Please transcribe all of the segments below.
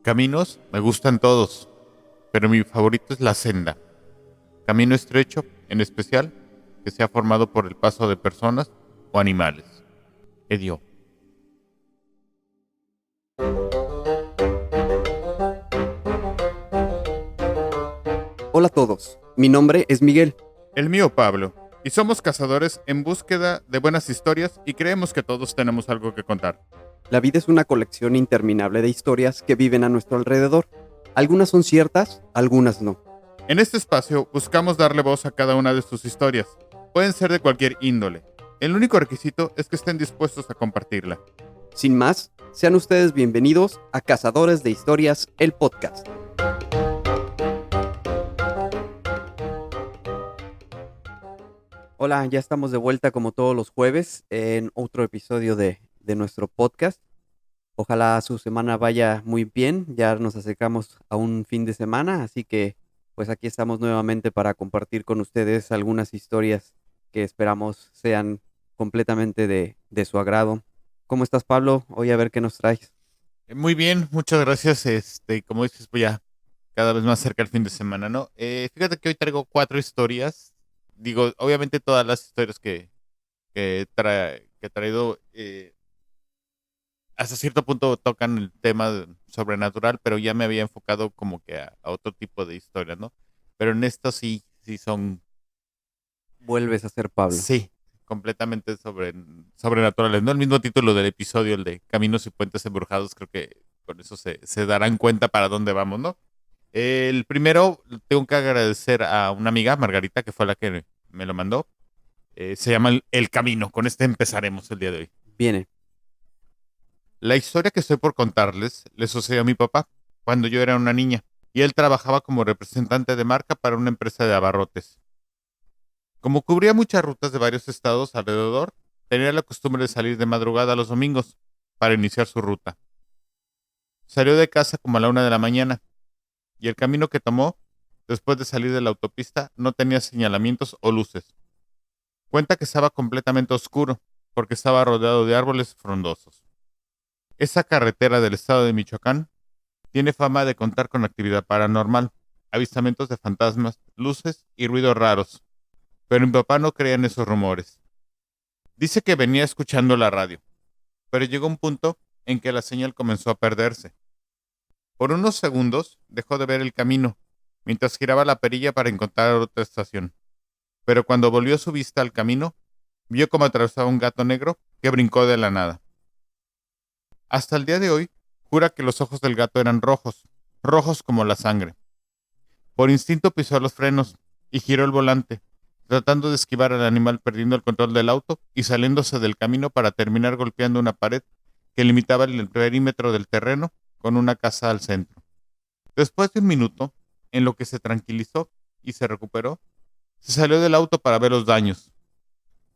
Caminos me gustan todos, pero mi favorito es la senda. Camino estrecho, en especial, que sea formado por el paso de personas o animales. Edio. Hola a todos, mi nombre es Miguel. El mío, Pablo. Y somos cazadores en búsqueda de buenas historias y creemos que todos tenemos algo que contar. La vida es una colección interminable de historias que viven a nuestro alrededor. Algunas son ciertas, algunas no. En este espacio buscamos darle voz a cada una de sus historias. Pueden ser de cualquier índole. El único requisito es que estén dispuestos a compartirla. Sin más, sean ustedes bienvenidos a Cazadores de Historias, el podcast. Hola, ya estamos de vuelta como todos los jueves en otro episodio de nuestro podcast. Ojalá su semana vaya muy bien, ya nos acercamos a un fin de semana, así que pues aquí estamos nuevamente para compartir con ustedes algunas historias que esperamos sean completamente de su agrado. ¿Cómo estás, Pablo? Hoy a ver qué nos traes. Muy bien, muchas gracias. Como dices, pues ya cada vez más cerca el fin de semana, ¿no? Fíjate que hoy traigo 4 historias. Digo, obviamente todas las historias que he traído hasta cierto punto tocan el tema sobrenatural, pero ya me había enfocado como que a otro tipo de historias, ¿no? Pero en esto sí, sí son, Vuelves a ser Pablo. sí, completamente sobrenaturales, ¿no? El mismo título del episodio, el de Caminos y Puentes Embrujados, creo que con eso se darán cuenta para dónde vamos, ¿no? El primero, tengo que agradecer a una amiga, Margarita, que fue la que me lo mandó. Se llama El Camino. Con este empezaremos el día de hoy. Viene. La historia que estoy por contarles le sucedió a mi papá cuando yo era una niña y él trabajaba como representante de marca para una empresa de abarrotes. Como cubría muchas rutas de varios estados alrededor, tenía la costumbre de salir de madrugada los domingos para iniciar su ruta. Salió de casa como a la 1 de la mañana y el camino que tomó después de salir de la autopista no tenía señalamientos o luces. Cuenta que estaba completamente oscuro porque estaba rodeado de árboles frondosos. Esa carretera del estado de Michoacán tiene fama de contar con actividad paranormal, avistamientos de fantasmas, luces y ruidos raros, pero mi papá no creía en esos rumores. Dice que venía escuchando la radio, pero llegó un punto en que la señal comenzó a perderse. Por unos segundos dejó de ver el camino, mientras giraba la perilla para encontrar otra estación, pero cuando volvió su vista al camino, vio cómo atravesaba un gato negro que brincó de la nada. Hasta el día de hoy, jura que los ojos del gato eran rojos, rojos como la sangre. Por instinto pisó los frenos y giró el volante, tratando de esquivar al animal perdiendo el control del auto y saliéndose del camino para terminar golpeando una pared que limitaba el perímetro del terreno con una casa al centro. Después de un minuto, en lo que se tranquilizó y se recuperó, se salió del auto para ver los daños.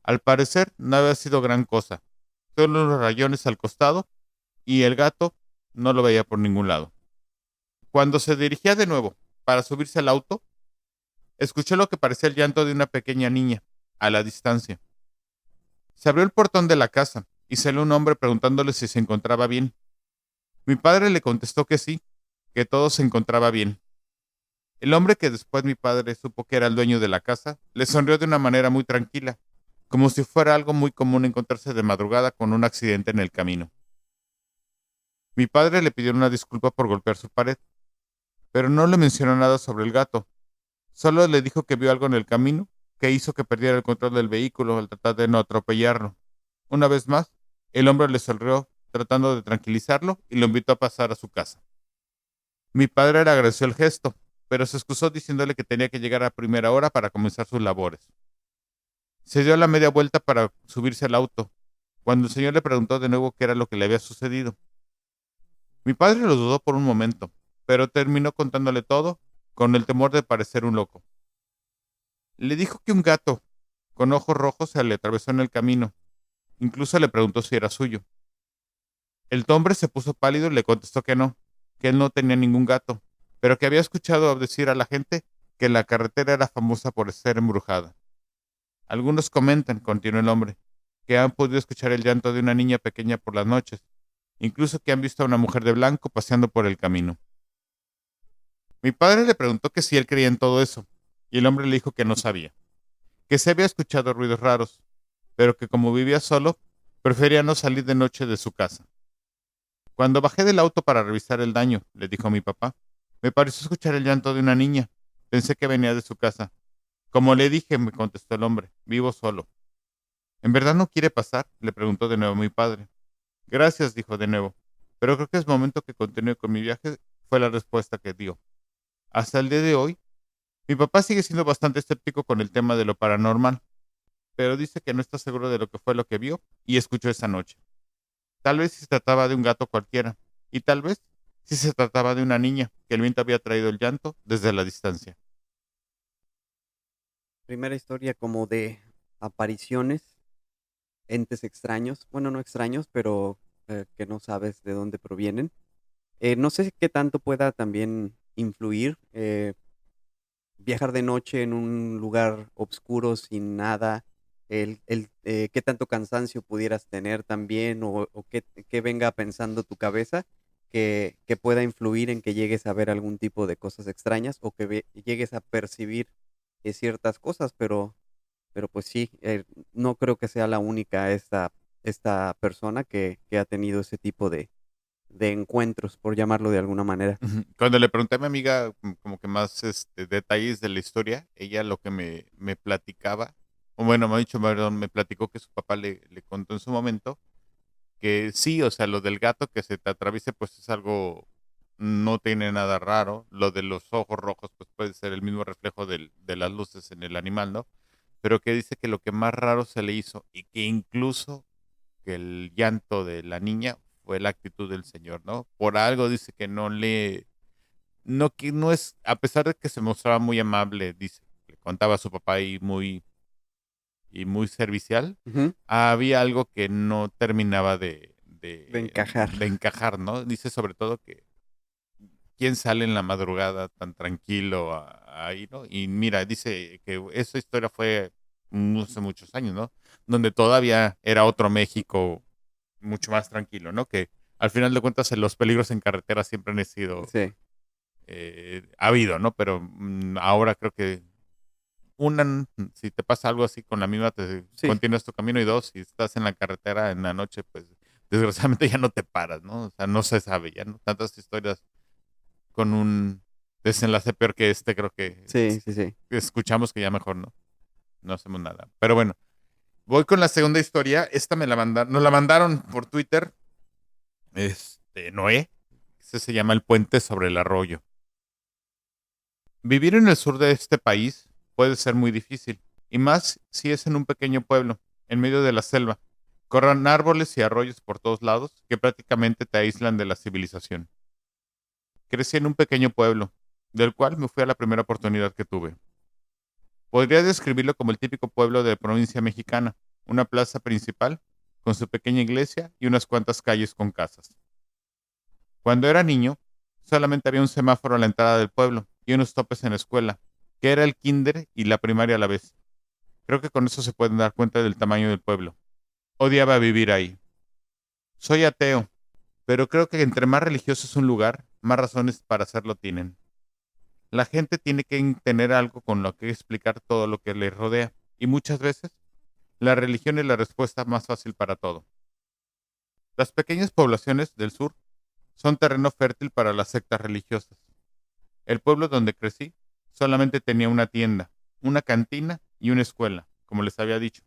Al parecer, no había sido gran cosa, solo unos rayones al costado y el gato no lo veía por ningún lado. Cuando se dirigía de nuevo para subirse al auto, escuchó lo que parecía el llanto de una pequeña niña, a la distancia. Se abrió el portón de la casa y salió un hombre preguntándole si se encontraba bien. Mi padre le contestó que sí, que todo se encontraba bien. El hombre, que después mi padre supo que era el dueño de la casa, le sonrió de una manera muy tranquila, como si fuera algo muy común encontrarse de madrugada con un accidente en el camino. Mi padre le pidió una disculpa por golpear su pared, pero no le mencionó nada sobre el gato. Solo le dijo que vio algo en el camino que hizo que perdiera el control del vehículo al tratar de no atropellarlo. Una vez más, el hombre le sonrió tratando de tranquilizarlo y lo invitó a pasar a su casa. Mi padre le agradeció el gesto, pero se excusó diciéndole que tenía que llegar a primera hora para comenzar sus labores. Se dio la media vuelta para subirse al auto, cuando el señor le preguntó de nuevo qué era lo que le había sucedido. Mi padre lo dudó por un momento, pero terminó contándole todo con el temor de parecer un loco. Le dijo que un gato con ojos rojos se le atravesó en el camino. Incluso le preguntó si era suyo. El hombre se puso pálido y le contestó que él no tenía ningún gato, pero que había escuchado decir a la gente que la carretera era famosa por ser embrujada. Algunos comentan, continuó el hombre, que han podido escuchar el llanto de una niña pequeña por las noches, incluso que han visto a una mujer de blanco paseando por el camino. Mi padre le preguntó que si él creía en todo eso, y el hombre le dijo que no sabía, que se había escuchado ruidos raros, pero que como vivía solo, prefería no salir de noche de su casa. Cuando bajé del auto para revisar el daño, le dijo a mi papá, me pareció escuchar el llanto de una niña. Pensé que venía de su casa. Como le dije, me contestó el hombre, vivo solo. ¿En verdad no quiere pasar? Le preguntó de nuevo mi padre. Gracias, dijo de nuevo, pero creo que es momento que continúe con mi viaje, fue la respuesta que dio. Hasta el día de hoy, mi papá sigue siendo bastante escéptico con el tema de lo paranormal, pero dice que no está seguro de lo que fue lo que vio y escuchó esa noche. Tal vez si se trataba de un gato cualquiera, y tal vez si se trataba de una niña, que el viento había traído el llanto desde la distancia. Primera historia como de apariciones, entes extraños, bueno, no extraños, pero que no sabes de dónde provienen. No sé qué tanto pueda también influir viajar de noche en un lugar oscuro sin nada, qué tanto cansancio pudieras tener también o qué venga pensando tu cabeza que pueda influir en que llegues a ver algún tipo de cosas extrañas o que llegues a percibir ciertas cosas, pero pues sí, no creo que sea la única esta persona que ha tenido ese tipo de encuentros, por llamarlo de alguna manera. Ujú. Cuando le pregunté a mi amiga como que más detalles de la historia, ella lo que me platicaba, o bueno, me ha dicho, perdón, me platicó que su papá le contó en su momento que sí, o sea, lo del gato que se te atraviese, pues es algo, no tiene nada raro. Lo de los ojos rojos, pues puede ser el mismo reflejo de las luces en el animal, ¿no? Pero que dice que lo que más raro se le hizo y que incluso que el llanto de la niña fue la actitud del señor, ¿no? Por algo dice que que no es, a pesar de que se mostraba muy amable, dice, le contaba a su papá y muy servicial, Ujú. había algo que no terminaba De encajar. de encajar, ¿no? Dice sobre todo que quién sale en la madrugada tan tranquilo ahí, ¿no? Y mira, dice que esa historia fue hace muchos años, ¿no? Donde todavía era otro México mucho más tranquilo, ¿no? Que al final de cuentas los peligros en carretera siempre han sido Sí, ha habido, ¿no? Pero ahora creo que si te pasa algo así con la misma, te sí. continúas tu camino y dos, si estás en la carretera en la noche, pues desgraciadamente ya no te paras, ¿no? O sea, no se sabe, ya no tantas historias con un desenlace peor que este, creo que Sí, sí, sí. escuchamos que ya mejor no hacemos nada. Pero bueno, voy con la segunda historia. Esta nos la mandaron por Twitter, Noé. Este se llama El puente sobre el arroyo. Vivir en el sur de este país puede ser muy difícil, y más si es en un pequeño pueblo, en medio de la selva. Corran árboles y arroyos por todos lados que prácticamente te aíslan de la civilización. Crecí en un pequeño pueblo, del cual me fui a la primera oportunidad que tuve. Podría describirlo como el típico pueblo de provincia mexicana, una plaza principal, con su pequeña iglesia y unas cuantas calles con casas. Cuando era niño, solamente había un semáforo a la entrada del pueblo y unos topes en la escuela, que era el kinder y la primaria a la vez. Creo que con eso se pueden dar cuenta del tamaño del pueblo. Odiaba vivir ahí. Soy ateo, pero creo que entre más religioso es un lugar, más razones para hacerlo tienen. La gente tiene que tener algo con lo que explicar todo lo que le rodea, y muchas veces la religión es la respuesta más fácil para todo. Las pequeñas poblaciones del sur son terreno fértil para las sectas religiosas. El pueblo donde crecí solamente tenía una tienda, una cantina y una escuela, como les había dicho,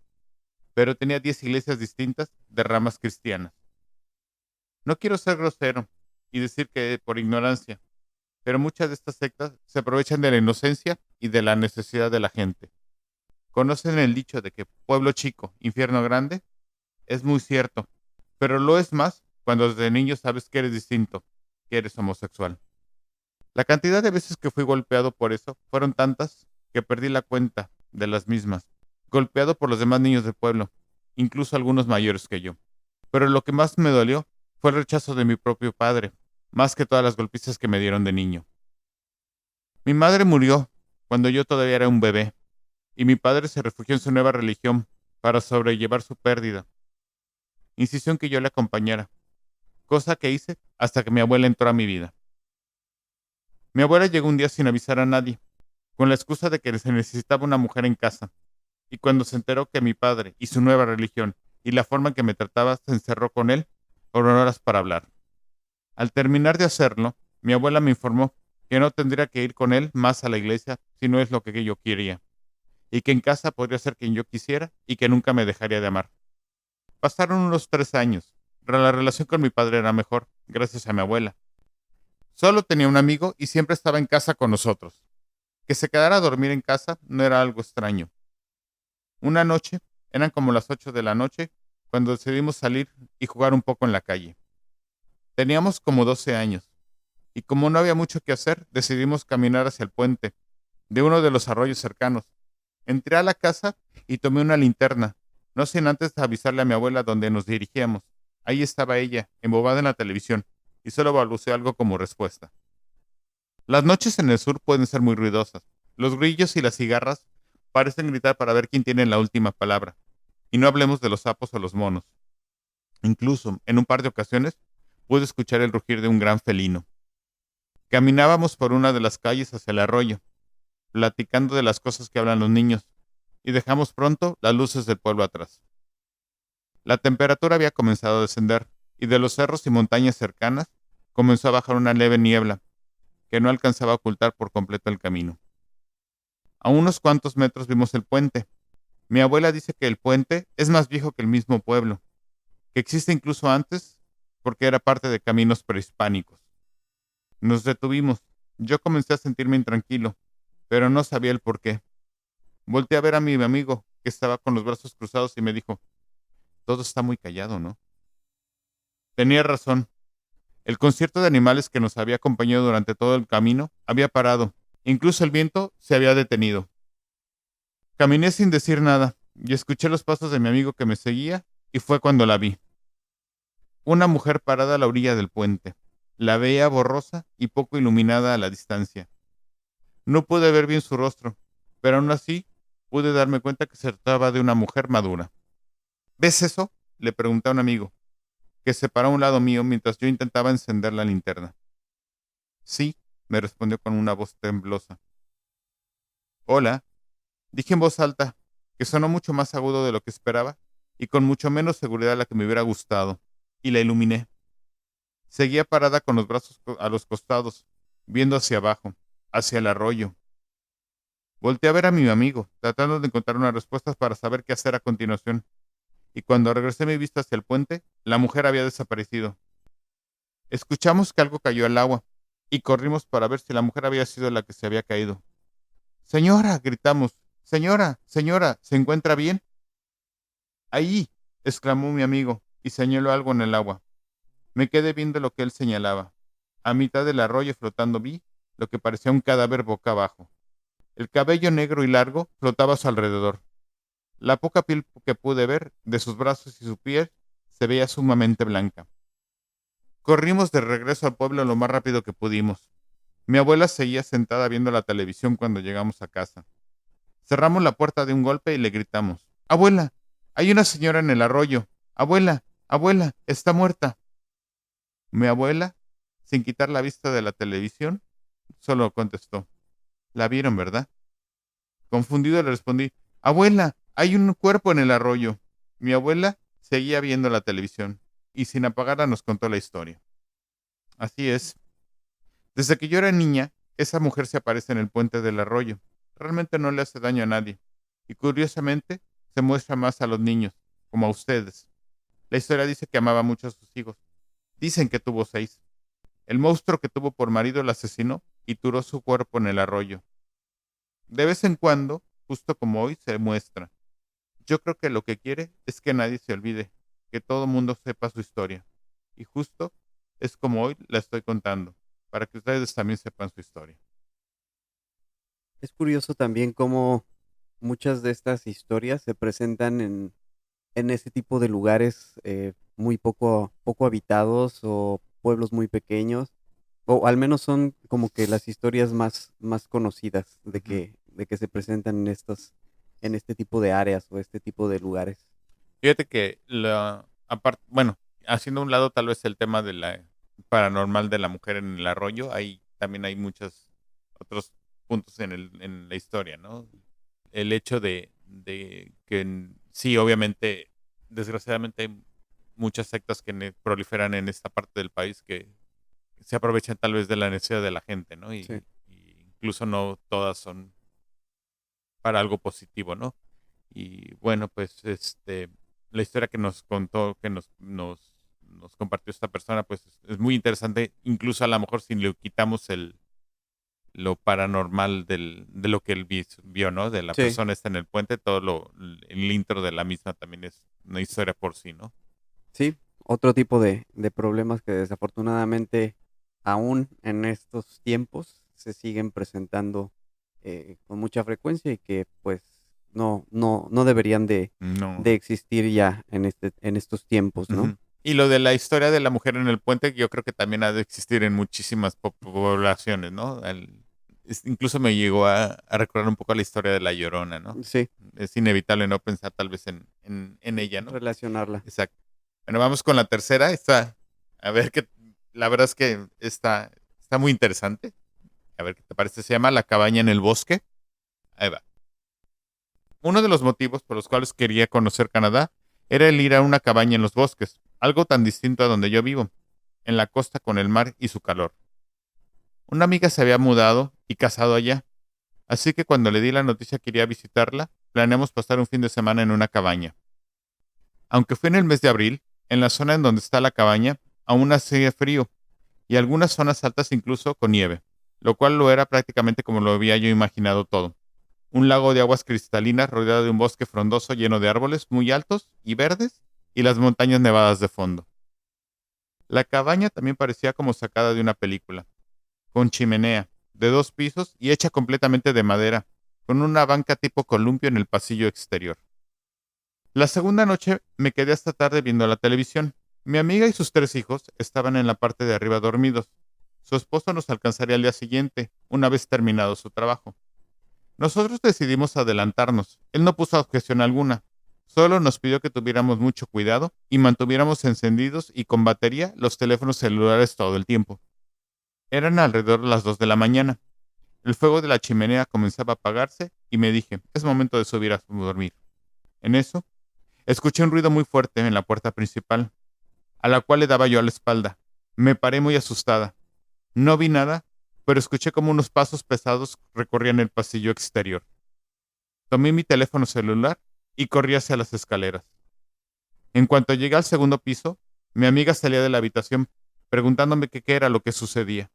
pero tenía 10 iglesias distintas de ramas cristianas. No quiero ser grosero y decir que por ignorancia, pero muchas de estas sectas se aprovechan de la inocencia y de la necesidad de la gente. ¿Conocen el dicho de que pueblo chico, infierno grande? Es muy cierto, pero lo es más cuando desde niño sabes que eres distinto, que eres homosexual. La cantidad de veces que fui golpeado por eso fueron tantas que perdí la cuenta de las mismas. Golpeado por los demás niños del pueblo, incluso algunos mayores que yo. Pero lo que más me dolió fue el rechazo de mi propio padre, más que todas las golpizas que me dieron de niño. Mi madre murió cuando yo todavía era un bebé, y mi padre se refugió en su nueva religión para sobrellevar su pérdida. Insistió en que yo le acompañara. cosa que hice hasta que mi abuela entró a mi vida. Mi abuela llegó un día sin avisar a nadie, con la excusa de que se necesitaba una mujer en casa, y cuando se enteró que mi padre y su nueva religión y la forma en que me trataba, se encerró con él por horas para hablar. Al terminar de hacerlo, mi abuela me informó que no tendría que ir con él más a la iglesia si no es lo que yo quería, y que en casa podría ser quien yo quisiera y que nunca me dejaría de amar. Pasaron unos 3 años. La relación con mi padre era mejor, gracias a mi abuela. Solo tenía un amigo y siempre estaba en casa con nosotros. Que se quedara a dormir en casa no era algo extraño. Una noche, eran como las 8 de la noche, cuando decidimos salir y jugar un poco en la calle. Teníamos como 12 años, y como no había mucho que hacer, decidimos caminar hacia el puente de uno de los arroyos cercanos. Entré a la casa y tomé una linterna, no sin antes avisarle a mi abuela dónde nos dirigíamos. Ahí estaba ella, embobada en la televisión, y solo balbuceó algo como respuesta. Las noches en el sur pueden ser muy ruidosas. Los grillos y las cigarras parecen gritar para ver quién tiene la última palabra. Y no hablemos de los sapos o los monos. Incluso, en un par de ocasiones, pude escuchar el rugir de un gran felino. Caminábamos por una de las calles hacia el arroyo, platicando de las cosas que hablan los niños, y dejamos pronto las luces del pueblo atrás. La temperatura había comenzado a descender, y de los cerros y montañas cercanas comenzó a bajar una leve niebla que no alcanzaba a ocultar por completo el camino. A unos cuantos metros vimos el puente. Mi abuela dice que el puente es más viejo que el mismo pueblo, que existe incluso antes porque era parte de caminos prehispánicos. Nos detuvimos. Yo comencé a sentirme intranquilo, pero no sabía el por qué. Volteé a ver a mi amigo, que estaba con los brazos cruzados, y me dijo, todo está muy callado, ¿no? Tenía razón. El concierto de animales que nos había acompañado durante todo el camino había parado. Incluso el viento se había detenido. Caminé sin decir nada y escuché los pasos de mi amigo que me seguía, y fue cuando la vi. Una mujer parada a la orilla del puente. La veía borrosa y poco iluminada a la distancia. No pude ver bien su rostro, pero aún así pude darme cuenta que se trataba de una mujer madura. ¿Ves eso?, le pregunté a un amigo, que se paró a un lado mío mientras yo intentaba encender la linterna. Sí, me respondió con una voz temblosa. Hola, dije en voz alta, que sonó mucho más agudo de lo que esperaba y con mucho menos seguridad de la que me hubiera gustado, y la iluminé. Seguía parada con los brazos a los costados, viendo hacia abajo, hacia el arroyo. Volteé a ver a mi amigo, tratando de encontrar una respuesta para saber qué hacer a continuación, y cuando regresé mi vista hacia el puente, la mujer había desaparecido. Escuchamos que algo cayó al agua, y corrimos para ver si la mujer había sido la que se había caído. ¡Señora!, gritamos. ¡Señora! ¡Señora! ¿Se encuentra bien? ¡Ahí!, exclamó mi amigo, y señaló algo en el agua. Me quedé viendo lo que él señalaba. A mitad del arroyo flotando vi lo que parecía un cadáver boca abajo. El cabello negro y largo flotaba a su alrededor. La poca piel que pude ver de sus brazos y su piel se veía sumamente blanca. Corrimos de regreso al pueblo lo más rápido que pudimos. Mi abuela seguía sentada viendo la televisión cuando llegamos a casa. Cerramos la puerta de un golpe y le gritamos, «¡Abuela! Hay una señora en el arroyo. Abuela, abuela, está muerta». Mi abuela, sin quitar la vista de la televisión, solo contestó, «¿La vieron, verdad?». Confundido le respondí, «Abuela, hay un cuerpo en el arroyo». Mi abuela seguía viendo la televisión y sin apagarla nos contó la historia. Así es. Desde que yo era niña, esa mujer se aparece en el puente del arroyo. Realmente no le hace daño a nadie. Y curiosamente, se muestra más a los niños, como a ustedes. La historia dice que amaba mucho a sus hijos. Dicen que tuvo 6. El monstruo que tuvo por marido la asesinó y tiró su cuerpo en el arroyo. De vez en cuando, justo como hoy, se muestra. Yo creo que lo que quiere es que nadie se olvide, que todo mundo sepa su historia. Y justo es como hoy la estoy contando, para que ustedes también sepan su historia. Es curioso también cómo muchas de estas historias se presentan en ese tipo de lugares muy poco habitados o pueblos muy pequeños, o al menos son como que las historias más conocidas Ujú. de que se presentan en en este tipo de áreas o este tipo de lugares. Fíjate que bueno, haciendo a un lado tal vez el tema de la paranormal de la mujer en el arroyo, también hay muchos otros puntos en la historia, ¿no? El hecho de que sí, obviamente, desgraciadamente hay muchas sectas que proliferan en esta parte del país que se aprovechan tal vez de la necesidad de la gente, ¿no? Sí. Y incluso no todas son para algo positivo, ¿no? Y bueno, pues la historia que nos contó, que nos compartió esta persona, pues es muy interesante, incluso a lo mejor si le quitamos lo paranormal de lo que él vio, ¿no? De la Sí, persona está en el puente, el intro de la misma también es una historia por sí, ¿no? sí, otro tipo de problemas que desafortunadamente aún en estos tiempos se siguen presentando con mucha frecuencia y que pues no deberían No. de existir ya en estos tiempos, ¿no? Ujú. Y lo de la historia de la mujer en el puente, yo creo que también ha de existir en muchísimas poblaciones, ¿no? Incluso me llegó a recordar un poco la historia de La Llorona, ¿no? Sí, Es inevitable no pensar tal vez en ella, ¿no? relacionarla. Exacto. Bueno, vamos con la tercera. A ver que la verdad es que está muy interesante. A ver qué te parece. Se llama La cabaña en el bosque. Ahí va. Uno de los motivos por los cuales quería conocer Canadá era el ir a una cabaña en los bosques, algo tan distinto a donde yo vivo, en la costa con el mar y su calor. Una amiga se había mudado y casado allá, así que cuando le di la noticia que iría a visitarla, planeamos pasar un fin de semana en una cabaña. Aunque fue en el mes de abril, en la zona en donde está la cabaña, aún hacía frío, y algunas zonas altas incluso con nieve, lo cual lo era prácticamente como lo había yo imaginado todo. Un lago de aguas cristalinas rodeado de un bosque frondoso lleno de árboles muy altos y verdes y las montañas nevadas de fondo. La cabaña también parecía como sacada de una película, con chimenea, de 2 pisos y hecha completamente de madera, con una banca tipo columpio en el pasillo exterior. La segunda noche me quedé hasta tarde viendo la televisión. Mi amiga y sus 3 hijos estaban en la parte de arriba dormidos. Su esposo nos alcanzaría al día siguiente, una vez terminado su trabajo. Nosotros decidimos adelantarnos. Él no puso objeción alguna. Solo nos pidió que tuviéramos mucho cuidado y mantuviéramos encendidos y con batería los teléfonos celulares todo el tiempo. Eran alrededor de las 2 de la mañana. El fuego de la chimenea comenzaba a apagarse y me dije, es momento de subir a dormir. En eso, escuché un ruido muy fuerte en la puerta principal, a la cual le daba yo a la espalda. Me paré muy asustada. No vi nada, pero escuché como unos pasos pesados recorrían el pasillo exterior. Tomé mi teléfono celular y corrí hacia las escaleras. En cuanto llegué al segundo piso, mi amiga salía de la habitación preguntándome qué era lo que sucedía.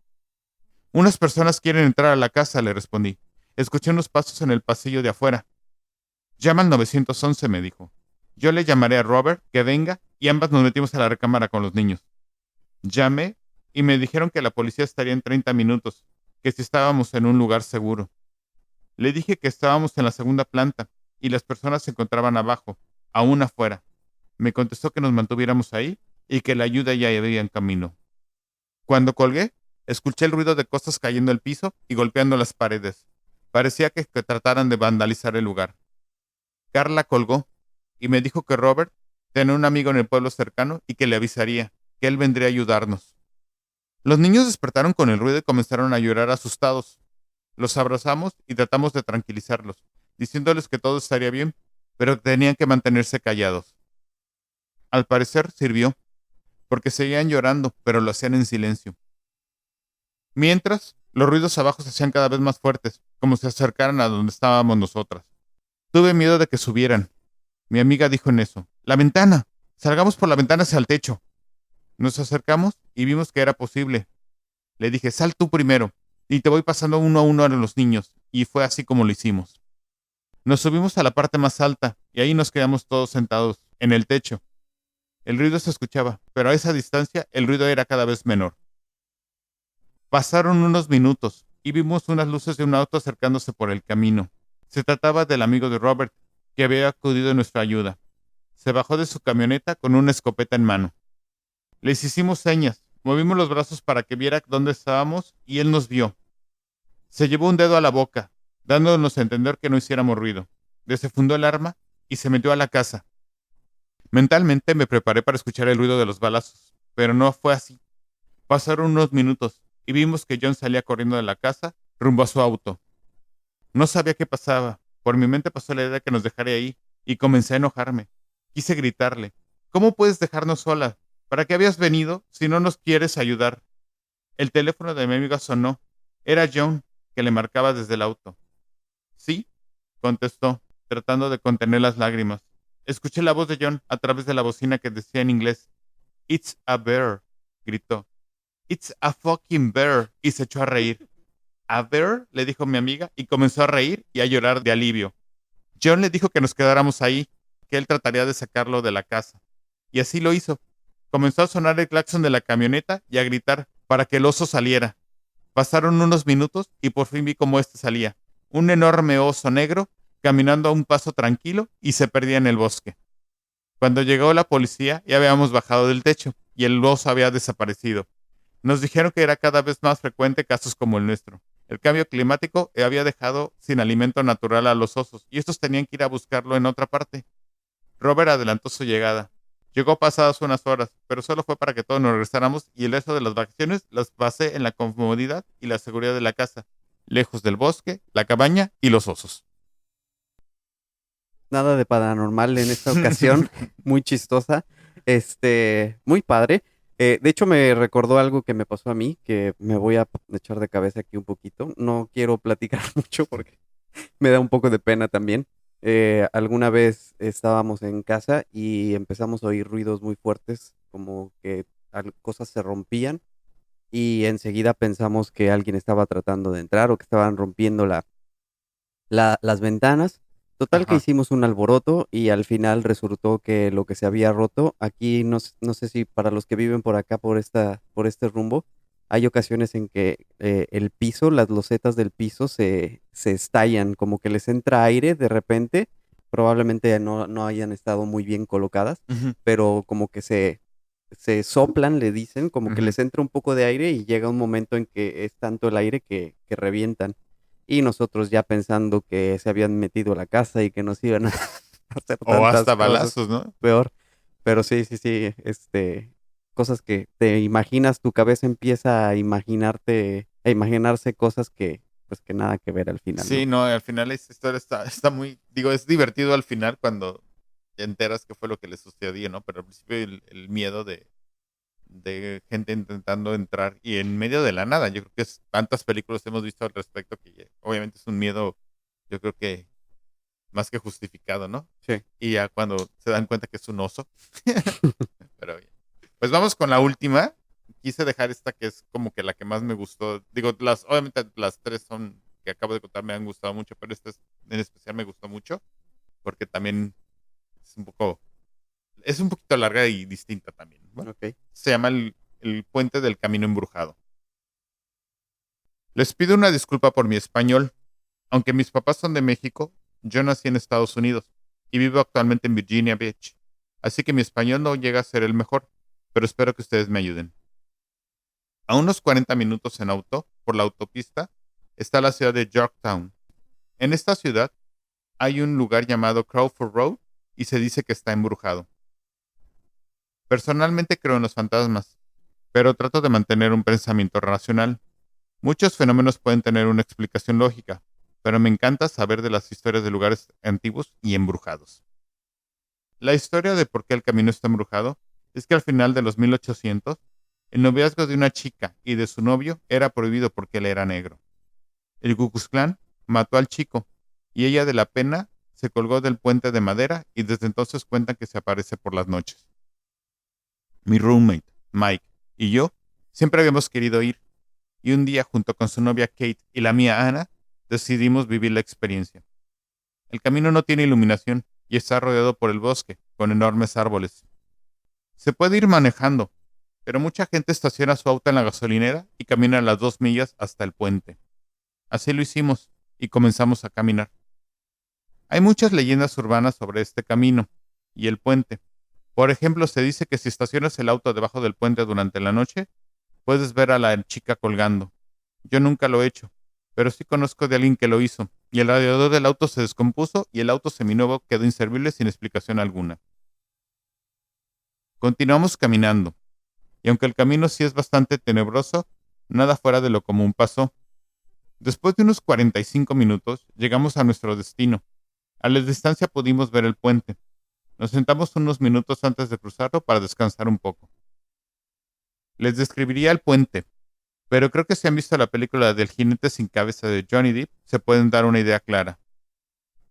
Unas personas quieren entrar a la casa, le respondí. Escuché unos pasos en el pasillo de afuera. Llama al 911, me dijo. Yo le llamaré a Robert, que venga, y ambas nos metimos a la recámara con los niños. Llamé y me dijeron que la policía estaría en 30 minutos, que si estábamos en un lugar seguro. Le dije que estábamos en la segunda planta y las personas se encontraban abajo, aún afuera. Me contestó que nos mantuviéramos ahí y que la ayuda ya iba en camino. Cuando colgué, escuché el ruido de cosas cayendo al piso y golpeando las paredes. Parecía que trataran de vandalizar el lugar. Carla colgó y me dijo que Robert tenía un amigo en el pueblo cercano y que le avisaría, que él vendría a ayudarnos. Los niños despertaron con el ruido y comenzaron a llorar asustados. Los abrazamos y tratamos de tranquilizarlos, diciéndoles que todo estaría bien, pero que tenían que mantenerse callados. Al parecer sirvió, porque seguían llorando, pero lo hacían en silencio. Mientras, los ruidos abajo se hacían cada vez más fuertes, como si se acercaran a donde estábamos nosotras. Tuve miedo de que subieran. Mi amiga dijo en eso, «La ventana. Salgamos por la ventana hacia el techo». Nos acercamos y vimos que era posible. Le dije, «Sal tú primero, y te voy pasando uno a uno a los niños», y fue así como lo hicimos. Nos subimos a la parte más alta, y ahí nos quedamos todos sentados, en el techo. El ruido se escuchaba, pero a esa distancia el ruido era cada vez menor. Pasaron unos minutos, y vimos unas luces de un auto acercándose por el camino. Se trataba del amigo de Robert, que había acudido en nuestra ayuda. Se bajó de su camioneta con una escopeta en mano. Les hicimos señas, movimos los brazos para que viera dónde estábamos, y él nos vio. Se llevó un dedo a la boca, dándonos a entender que no hiciéramos ruido. Desenfundó el arma y se metió a la casa. Mentalmente me preparé para escuchar el ruido de los balazos, pero no fue así. Pasaron unos minutos y vimos que John salía corriendo de la casa rumbo a su auto. No sabía qué pasaba. Por mi mente pasó la idea de que nos dejaría ahí y comencé a enojarme. Quise gritarle: ¿cómo puedes dejarnos sola? ¿Para qué habías venido si no nos quieres ayudar? El teléfono de mi amiga sonó. Era John, que le marcaba desde el auto. Sí, contestó, tratando de contener las lágrimas. Escuché la voz de John a través de la bocina que decía en inglés: It's a bear, gritó. It's a fucking bear, y se echó a reír. A bear, le dijo mi amiga, y comenzó a reír y a llorar de alivio. John le dijo que nos quedáramos ahí, que él trataría de sacarlo de la casa. Y así lo hizo. Comenzó a sonar el claxon de la camioneta y a gritar para que el oso saliera. Pasaron unos minutos y por fin vi cómo éste salía. Un enorme oso negro, caminando a un paso tranquilo, y se perdía en el bosque. Cuando llegó la policía, ya habíamos bajado del techo y el oso había desaparecido. Nos dijeron que era cada vez más frecuente casos como el nuestro. El cambio climático había dejado sin alimento natural a los osos y estos tenían que ir a buscarlo en otra parte. Robert adelantó su llegada. Llegó pasadas unas horas, pero solo fue para que todos nos regresáramos y el resto de las vacaciones las pasé en la comodidad y la seguridad de la casa, lejos del bosque, la cabaña y los osos. Nada de paranormal en esta ocasión, muy chistosa, muy padre. De hecho, me recordó algo que me pasó a mí, que me voy a echar de cabeza aquí un poquito. No quiero platicar mucho porque me da un poco de pena también. Alguna vez estábamos en casa y empezamos a oír ruidos muy fuertes, como que cosas se rompían y enseguida pensamos que alguien estaba tratando de entrar o que estaban rompiendo las ventanas. Total que Ajá. hicimos un alboroto y al final resultó que lo que se había roto, aquí no sé si para los que viven por acá, por este rumbo, hay ocasiones en que el piso, las losetas del piso se estallan, como que les entra aire de repente, probablemente no hayan estado muy bien colocadas, Ujú, pero como que se soplan, le dicen, como que ujú. les entra un poco de aire y llega un momento en que es tanto el aire que revientan. Y nosotros ya pensando que se habían metido a la casa y que nos iban a hacer O tantas hasta cosas, balazos, ¿no? peor. Pero sí, sí, sí, cosas que te imaginas, tu cabeza empieza a imaginarse cosas que, pues que nada que ver al final, Sí, ¿no? no, al final esta historia está muy, digo, es divertido al final cuando te enteras qué fue lo que le sucedió, ¿no? Pero al principio el miedo de gente intentando entrar y en medio de la nada. Yo creo que es tantas películas hemos visto al respecto que obviamente es un miedo, yo creo que más que justificado, ¿no? Sí. Y ya cuando se dan cuenta que es un oso. Pero bien. Pues vamos con la última. Quise dejar esta que es como que la que más me gustó. Digo, obviamente las tres son que acabo de contar me han gustado mucho, pero esta en especial me gustó mucho porque también es es un poquito larga y distinta también. Bueno, Ok. se llama el Puente del Camino Embrujado. Les pido una disculpa por mi español. Aunque mis papás son de México, yo nací en Estados Unidos y vivo actualmente en Virginia Beach. Así que mi español no llega a ser el mejor, pero espero que ustedes me ayuden. A unos 40 minutos en auto, por la autopista, está la ciudad de Yorktown. En esta ciudad hay un lugar llamado Crawford Road y se dice que está embrujado. Personalmente creo en los fantasmas, pero trato de mantener un pensamiento racional. Muchos fenómenos pueden tener una explicación lógica, pero me encanta saber de las historias de lugares antiguos y embrujados. La historia de por qué el camino está embrujado es que al final de los 1800, el noviazgo de una chica y de su novio era prohibido porque él era negro. El Ku Klux Klan mató al chico y ella de la pena se colgó del puente de madera y desde entonces cuentan que se aparece por las noches. Mi roommate, Mike, y yo siempre habíamos querido ir y un día junto con su novia Kate y la mía Ana decidimos vivir la experiencia. El camino no tiene iluminación y está rodeado por el bosque, con enormes árboles. Se puede ir manejando, pero mucha gente estaciona su auto en la gasolinera y camina las 2 millas hasta el puente. Así lo hicimos y comenzamos a caminar. Hay muchas leyendas urbanas sobre este camino y el puente. Por ejemplo, se dice que si estacionas el auto debajo del puente durante la noche, puedes ver a la chica colgando. Yo nunca lo he hecho, pero sí conozco de alguien que lo hizo, y el radiador del auto se descompuso y el auto seminuevo quedó inservible sin explicación alguna. Continuamos caminando, y aunque el camino sí es bastante tenebroso, nada fuera de lo común pasó. Después de unos 45 minutos, llegamos a nuestro destino. A la distancia pudimos ver el puente. Nos sentamos unos minutos antes de cruzarlo para descansar un poco. Les describiría el puente, pero creo que si han visto la película del jinete sin cabeza de Johnny Depp, se pueden dar una idea clara.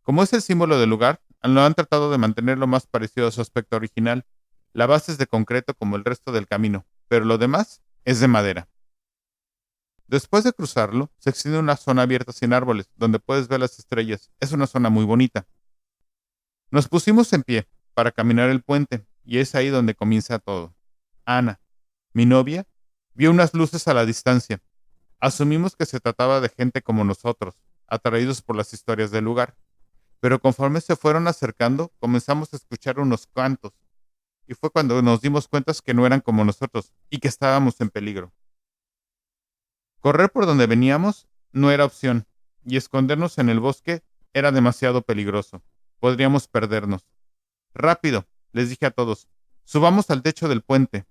Como es el símbolo del lugar, lo han tratado de mantener lo más parecido a su aspecto original. La base es de concreto como el resto del camino, pero lo demás es de madera. Después de cruzarlo, se extiende una zona abierta sin árboles, donde puedes ver las estrellas. Es una zona muy bonita. Nos pusimos en pie para caminar el puente, y es ahí donde comienza todo. Ana, mi novia, vio unas luces a la distancia. Asumimos que se trataba de gente como nosotros, atraídos por las historias del lugar. Pero conforme se fueron acercando, comenzamos a escuchar unos cantos, y fue cuando nos dimos cuenta que no eran como nosotros y que estábamos en peligro. Correr por donde veníamos no era opción, y escondernos en el bosque era demasiado peligroso. Podríamos perdernos. Rápido, les dije a todos, subamos al techo del puente.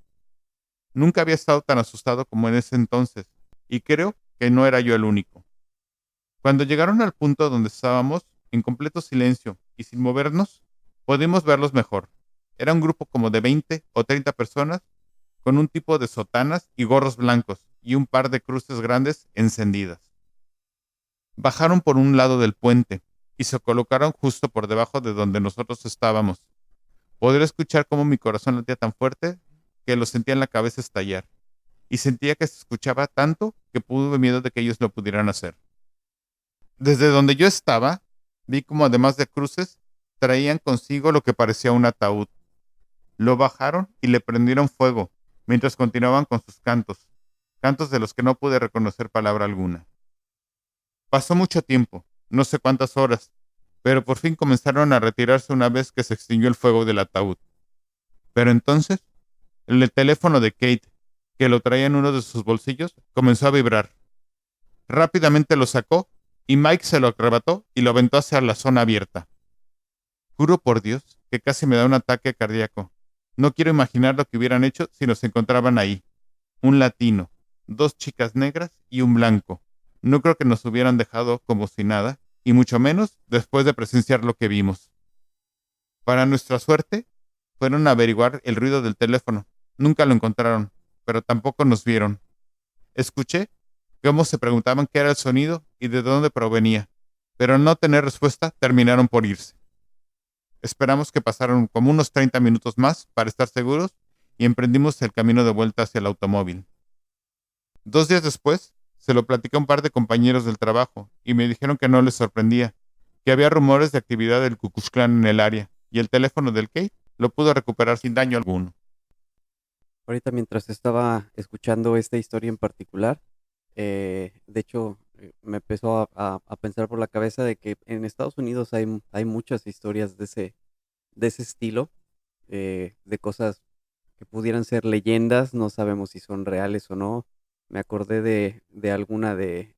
Nunca había estado tan asustado como en ese entonces, y creo que no era yo el único. Cuando llegaron al punto donde estábamos, en completo silencio y sin movernos, pudimos verlos mejor. Era un grupo como de 20 o 30 personas, con un tipo de sotanas y gorros blancos, y un par de cruces grandes encendidas. Bajaron por un lado del puente, y se colocaron justo por debajo de donde nosotros estábamos. Podría escuchar cómo mi corazón latía tan fuerte que lo sentía en la cabeza estallar, y sentía que se escuchaba tanto que tuve miedo de que ellos lo pudieran hacer. Desde donde yo estaba, vi como además de cruces, traían consigo lo que parecía un ataúd. Lo bajaron y le prendieron fuego, mientras continuaban con sus cantos, cantos de los que no pude reconocer palabra alguna. Pasó mucho tiempo, no sé cuántas horas, pero por fin comenzaron a retirarse una vez que se extinguió el fuego del ataúd. Pero entonces, el teléfono de Kate, que lo traía en uno de sus bolsillos, comenzó a vibrar. Rápidamente lo sacó y Mike se lo arrebató y lo aventó hacia la zona abierta. Juro por Dios que casi me da un ataque cardíaco. No quiero imaginar lo que hubieran hecho si nos encontraban ahí. Un latino, dos chicas negras y un blanco. No creo que nos hubieran dejado como si nada, y mucho menos después de presenciar lo que vimos. Para nuestra suerte, fueron a averiguar el ruido del teléfono. Nunca lo encontraron, pero tampoco nos vieron. Escuché cómo se preguntaban qué era el sonido y de dónde provenía, pero al no tener respuesta terminaron por irse. Esperamos que pasaron como unos 30 minutos más para estar seguros y emprendimos el camino de vuelta hacia el automóvil. 2 días después, se lo platicé a un par de compañeros del trabajo y me dijeron que no les sorprendía, que había rumores de actividad del Ku Klux Klan en el área y el teléfono del Kate lo pudo recuperar sin daño alguno. Ahorita mientras estaba escuchando esta historia en particular, de hecho, me empezó a pensar por la cabeza de que en Estados Unidos hay muchas historias de ese estilo, de cosas que pudieran ser leyendas, no sabemos si son reales o no. Me acordé de alguna de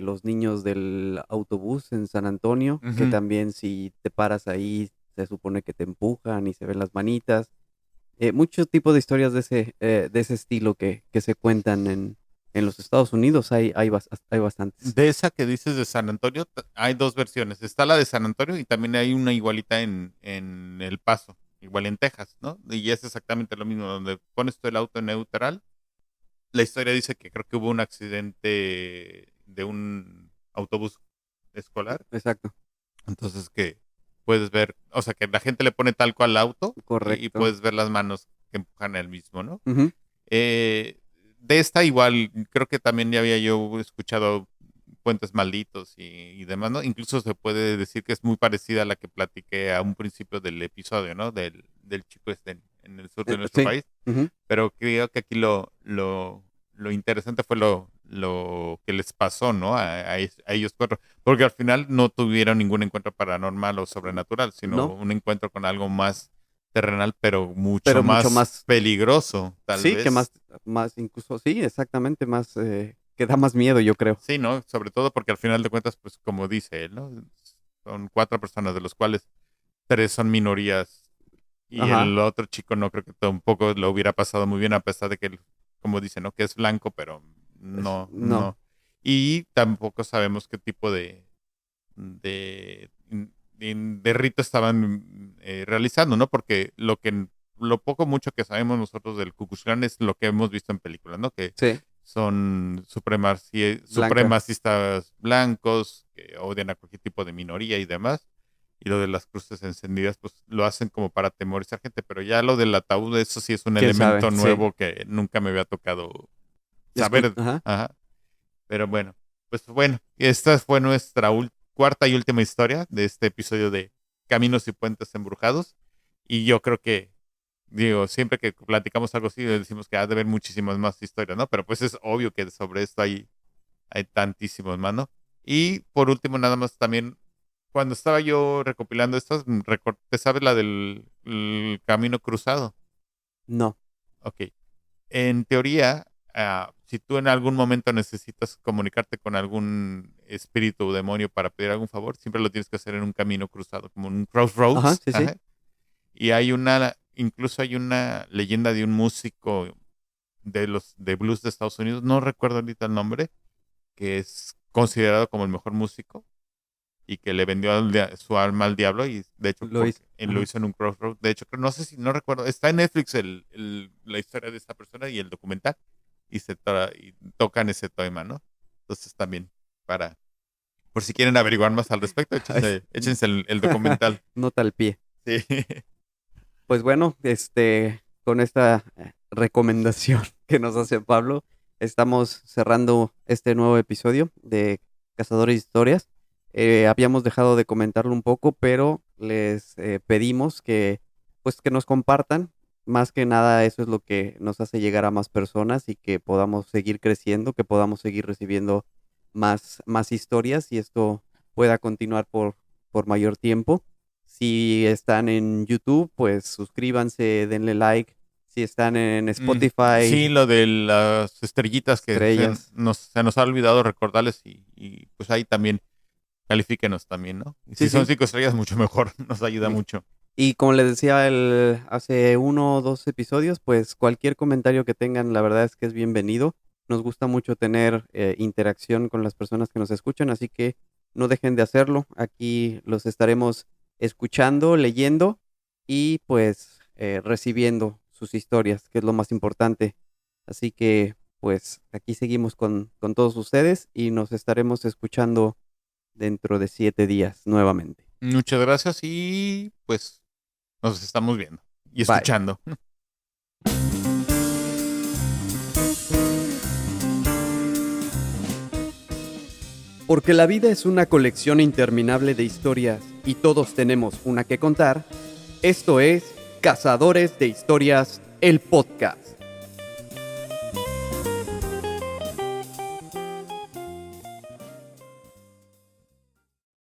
los niños del autobús en San Antonio, que Ujú. también si te paras ahí se supone que te empujan y se ven las manitas. Muchos tipos de historias de ese estilo que se cuentan en los Estados Unidos, hay bastantes. De esa que dices de San Antonio, hay dos versiones. Está la de San Antonio y también hay una igualita en El Paso, igual en Texas, ¿no? Y es exactamente lo mismo, donde pones tú el auto en neutral. La historia dice que creo que hubo un accidente de un autobús escolar. Exacto, Entonces que puedes ver, o sea, que la gente le pone talco al auto y correcto. puedes ver las manos que empujan el mismo, ¿no? Ujú. Eh, de esta igual, creo que también ya había yo escuchado puentes malditos y demás, ¿no? Incluso se puede decir que es muy parecida a la que platiqué a un principio del episodio, ¿no? Del chico este en el sur de nuestro Sí. país. Ujú. Pero creo que aquí lo interesante fue lo que les pasó, ¿no? A ellos cuatro. Porque al final no tuvieron ningún encuentro paranormal o sobrenatural, sino No, un encuentro con algo más terrenal, pero mucho pero mucho más más, peligroso, tal sí, que vez. más incluso, sí, exactamente, más, que da más miedo, yo creo. Sí, ¿no? Sobre todo porque al final de cuentas, pues como dice él, ¿no? Son cuatro personas, de los cuales tres son minorías Y Ajá. el otro chico no creo que tampoco lo hubiera pasado muy bien, a pesar de que, como dicen, ¿no? Que es blanco, pero no, No. no. Y tampoco sabemos qué tipo de rito estaban realizando, ¿no? Porque lo poco mucho que sabemos nosotros del Ku Klux Klan es lo que hemos visto en películas, ¿no? Que Sí, son blanca. supremacistas blancos que odian a cualquier tipo de minoría y demás. Y lo de las cruces encendidas, pues lo hacen como para atemorizar gente, pero ya lo del ataúd, eso sí es un ¿Quién sabe? elemento Sí. nuevo que nunca me había tocado saber. Ajá. Ajá. Pero bueno, pues bueno, esta fue nuestra cuarta y última historia de este episodio de Caminos y Puentes Embrujados. Y yo creo que, digo, siempre que platicamos algo así, decimos que ha de haber muchísimas más historias, ¿no? Pero pues es obvio que sobre esto hay tantísimos más, ¿no? Y por último, nada más también, cuando estaba yo recopilando estas, ¿te sabes la del el camino cruzado? No. Ok. En teoría, si tú en algún momento necesitas comunicarte con algún espíritu o demonio para pedir algún favor, siempre lo tienes que hacer en un camino cruzado, como un Ajá, crossroads. sí, sí. Ajá. Y incluso hay una leyenda de un músico de blues de Estados Unidos, no recuerdo ahorita el nombre, que es considerado como el mejor músico y que le vendió su alma al diablo y de hecho Lo porque hice. él lo Ajá. hizo en un crossroad. De hecho, no sé si, no recuerdo, está en Netflix la historia de esta persona y el documental y tocan ese tema, ¿no? Entonces también para, por si quieren averiguar más al respecto, échense el documental. Nota al pie. Sí. Pues bueno, con esta recomendación que nos hace Pablo, estamos cerrando este nuevo episodio de Cazadores de Historias. Habíamos dejado de comentarlo un poco, pero les pedimos pues, que nos compartan. Más que nada, eso es lo que nos hace llegar a más personas y que podamos seguir creciendo, que podamos seguir recibiendo más historias y esto pueda continuar por mayor tiempo. Si están en YouTube, pues suscríbanse, denle like. Si están en Sí, Spotify, lo de las estrellitas que estrellas. se nos ha olvidado recordarles y pues ahí también califíquenos también, ¿no? Y si Sí, son sí. 5 estrellas, mucho mejor, nos ayuda Sí. mucho. Y como les decía hace 1 o 2 episodios, pues cualquier comentario que tengan, la verdad es que es bienvenido. Nos gusta mucho tener interacción con las personas que nos escuchan, así que no dejen de hacerlo. Aquí los estaremos escuchando, leyendo y pues recibiendo sus historias, que es lo más importante. Así que pues aquí seguimos con todos ustedes y nos estaremos escuchando dentro de 7 días nuevamente. Muchas gracias y pues nos estamos viendo y Bye. escuchando. Porque la vida es una colección interminable de historias y todos tenemos una que contar, esto es Cazadores de Historias, el podcast.